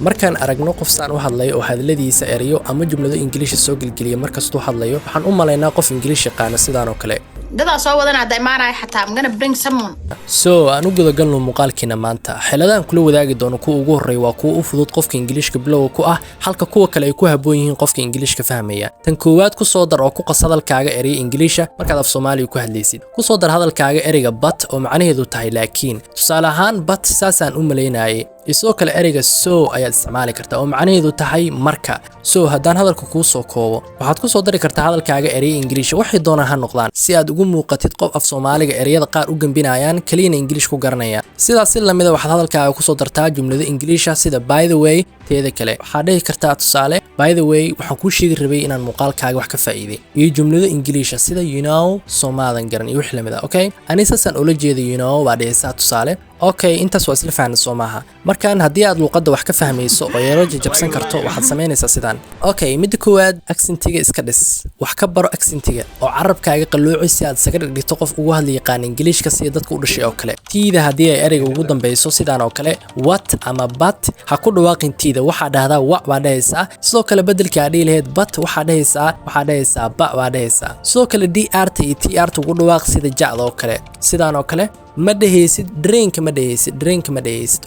markaan aragno qof saan u hadlayo oo hadaladiisa erayo ama jumlado Ingiriis soo gelgeliya markastuu hadlayo waxaan u maleynaa qof Ingiriis yaqaan sidaan oo kale dada soo wadana daymaanay xataa I'm gonna bring someone so aanu gudagalno muuqaalkiina maanta xeeladaan kula wadaagi doono kuwa ugu horeeya waa kuwa u fudud qofka Ingiriiska bilow ku ah halka kuwa kale ay ku haboon yihiin qofka Ingiriiska fahmaya tan koowaad ku soo dar oo ku qas hadalkaaga eray Ingiriisha markaad af Soomaali ku hadlaysid ku soo dar hadalkaaga erayga but oo macnaheedu tahay laakiin tusaale ahaan but saasaan u maleynayay isoo kale erayga so ayaad isticmaali kartaa oo macnaheedu tahay marka so haddaan hadalka kuu soo koobo waxaad ku soo dari kartaa hadalkaaga eray Ingiriis waxay doonaan ha noqdaan si aad ugu muuqatid qof af Soomaaliga erayada qaar u gambinayaan kaliya Ingiriis ku garanaya sidaas si lamida waxaad hadalkaaga ku soo dartaa jumlado Ingiriis sida by the way teeda kale waxaad dhihi kartaa tusaale by the way waxaan ku sheegi rabay inaan muuqaalkaaga wax ka faa'iiday iyo jumlado Ingiriis sida you know Soomaalidan garan iyo wix lamida okay anisasan ula jeedo you know waa dhaysaa tusaale okay intaas waa isla fahanay Soomaha markaan haddii aad luqadda wax ka fahmayso oo yaro jabsan karto waxaad sameynaysaa sidaan okay mid koowaad accentiga iska dhis wax ka baro accentiga oo carabkaaga qalooci si aad isaga dhigto qof ugu hadla yaqaan Ingiriiska si dadku u dhashay oo kale tiida haddii ay erayga ugu dambayso sidaan oo kale what ama but ha ku dhawaaqin tiida waxa dhahdaa wa baa dhahaysaa sidoo kale bedelka aad leeyahay but waxa dhahaysaa ba baa dhahaysaa sidoo kale dr iyo tr ugu dhawaaq sida jacda oo kale sidaan oo kale ma dhahaysid drink ma dhahaysid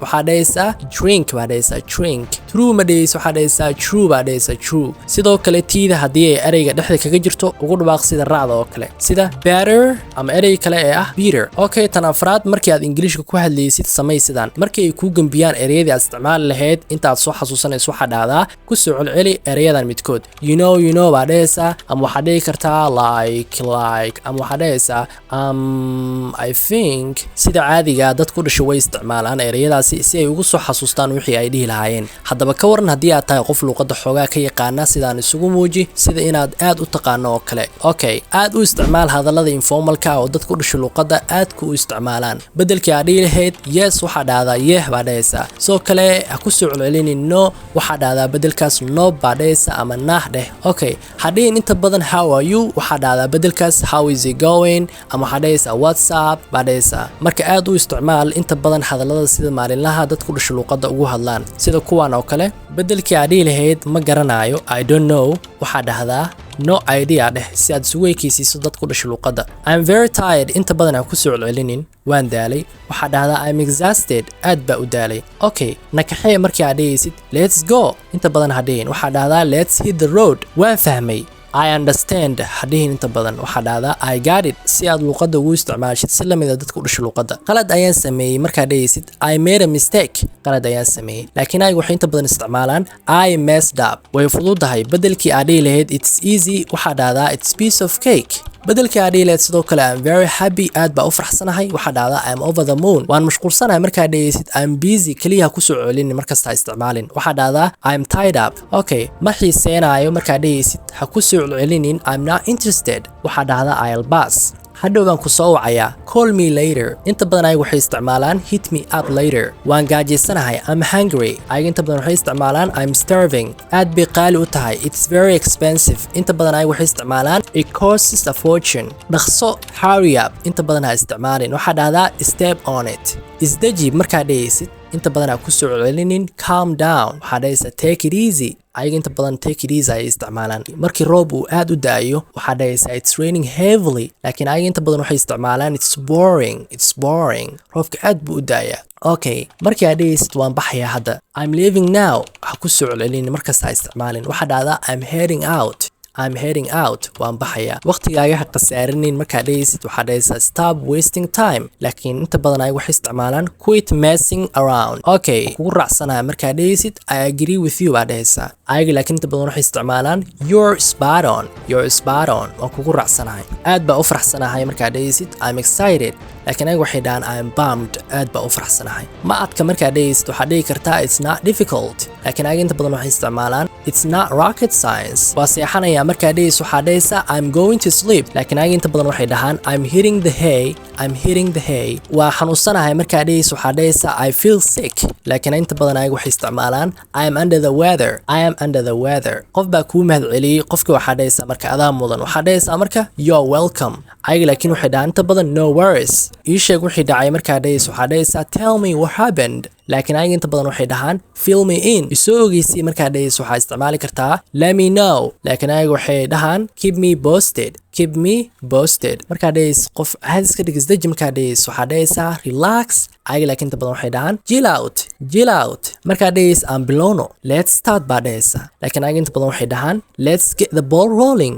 waxaa dhahaysaa drink baa dhahaysaa drink true ma dhahaysid waxaa dhahaysaa true baa dhahaysaa true sidoo kale tiida haddii ay erayga dhexda kaga jirto ugu dhawaaq sida raacda oo kale sida better ama eray kale ee ah better okay tan afraad markii aad Ingiriiska ku hadlaysid samay sidaan markii ay ku gambiyaan erayadii aad isticmaali lahayd intaad soo xasuusanayso waxa dhahdaa ku soo celceli erayadan midkood you know baa dhahaysaa ama waxaad dhihi kartaa like ama waxaad dhahaysaa I think sida caadiga dadku dhashay way isticmaalaan erayadaasi si ay ugu soo xasuustaan wixii ay dhihi lahaayeen haddaba ka waran haddii aad tahay qof luqadda xoogaa ka yaqaana sidaan isugu muuji sida inaad aad u taqaano oo kale okay aad u isticmaal hadallada informalka oo dadku dhashay luqadda aad ku isticmaalaan bedelkii aad dhihi lahayd yes waxa dhahdaa yeah baa dhahaysaa soo kale ha ku soo celcelinin no waxa dhahdaa bedelkaas no baa dhahaysaa ama nah dheh okay hadhiin inta badan how are you waxa dhahdaa bedelkaas how is it going ama waxa dhahaysaa what's up baa dhahaysaa marka aad u isticmaal inta badan hadallada sida maalinlaha dadku dhashay luqadda ugu hadlaan sida kuwan oo kale bedelkii aad dhihi lahayd ma garanayo I don't know waxa dhahdaa no idea dheh si aad isugu ekaysiiso dadku dhashay luqadda I'm very tired inta badan aan ku soo celcelinin waan daalay waxa dhahdaa I'm exhausted aad baa u daalay okay nakaxee markii aad dhahaysid let's go inta badan hadhiin waxa dhahdaa let's hit the road waan fahmay I understand hadhiin inta badan waxa dhahdaa I got it si aad luqadda ugu isticmaashid si lamida dadku u dhashay luqadda qalad ayaan sameeyay markaa dhahaysid I made a mistake qalad ayaan sameeyay laakiin ay waxay inta badan isticmaalaan I messed up way fududahay bedelkii aad dhihi lahayd it's easy waxa dhahdaa it's piece of cake bedelkii aad dhihi lahayd sidoo kale I'm very happy aad baa u faraxsanahay waxa dhahdaa I'm over the moon waan mashquulsanahay markaa dhahaysid I'm busy kaliya ku soo celin markasta isticmaalin waxa dhahdaa I'm tied up okay ma xiiseenaayo markaa dhahaysid ha ku soo celinin I'm not interested waxa dhahdaa I'll pass hadhow baan ku soo wacayaa call me later inta badan ay waxay isticmaalaan hit me up later waan gaajeysanahay I'm hungry ay inta badan waxay isticmaalaan I'm starving aad bay qaali u tahay it's very expensive inta badan ay waxay isticmaalaan it costs a fortune dhaqso hurry up inta badan ha isticmaalin waxa dhahdaa step on it isdaji markaa dhahaysid inta badan ha ku soo celinin calm down waxa dhahaysaa take it easy ayaga inta badan take it easy ay isticmaalaan markii roob uu aad u daayo waxa dhahaysaa it's raining heavily laakiin ayaga inta badan waxay isticmaalaan it's boring roobka aad buu u daayaa okay markii aad dhahaysid waan baxayaa hadda I'm leaving now ha ku soo celinin markasta ha isticmaalin waxa dhahdaa I'm heading out waan baxayaa waqtigaaga ha qasaarinin markaa dhahaysid waxa dhahaysaa stop wasting time laakiin inta badan ay waxay isticmaalaan quit messing around okay kugu raacsanahay markaa dhahaysid I agree with you baa dhahaysaa ayaga laakiin inta badan waxay isticmaalaan you're spot on waan kugu raacsanahay aad baa u faraxsanahay markaa dhahaysid I'm excited laakiin ayaga waxay dhahaan I'm bummed aad baa u faraxsanahay ma adka markaa dhahaysid waxaad dhihi kartaa it's not difficult laakiin ayaga inta badan waxay isticmaalaan it's not rocket science waa seexanaya markaa dhahaysid waxaa dhahaysaa I'm going to sleep laakiin ayaga inta badan waxay dhahaan I'm hitting the hay I'm hitting the hay waa xanuunsanahay markaa dhehayso waxaa dhehaysaa I feel sick laakiin inta badan ayaga waxay isticmaalaan I am under the weather qof baa kuu mahad celiyey qofka waxaa dhehaysaa marka adaa mudan waxaa dhehaysaa marka you're welcome ayaga laakiin waxay dhahaan inta badan no worries ii sheeg wixii dhacay markaa dhehayso waxaa dhehaysaa tell me what happened laakiin ayaga inta badan waxay dhahaan fill me in isoo ogeysay markaa dhehayso waxaa isticmaali kartaa let me know laakiin ayaga waxay dhahaan keep me posted markaa dhehayso qof hadis ka dhigisdaji markaa dhehayso waxaa dhehaysaa relax ayaga laakiin inta badan waxay dhahaan chill out markaa dhehayso aan bilowno let's start baa dhehaysaa laakiin ayaga inta badan waxay dhahaan let's get the ball rolling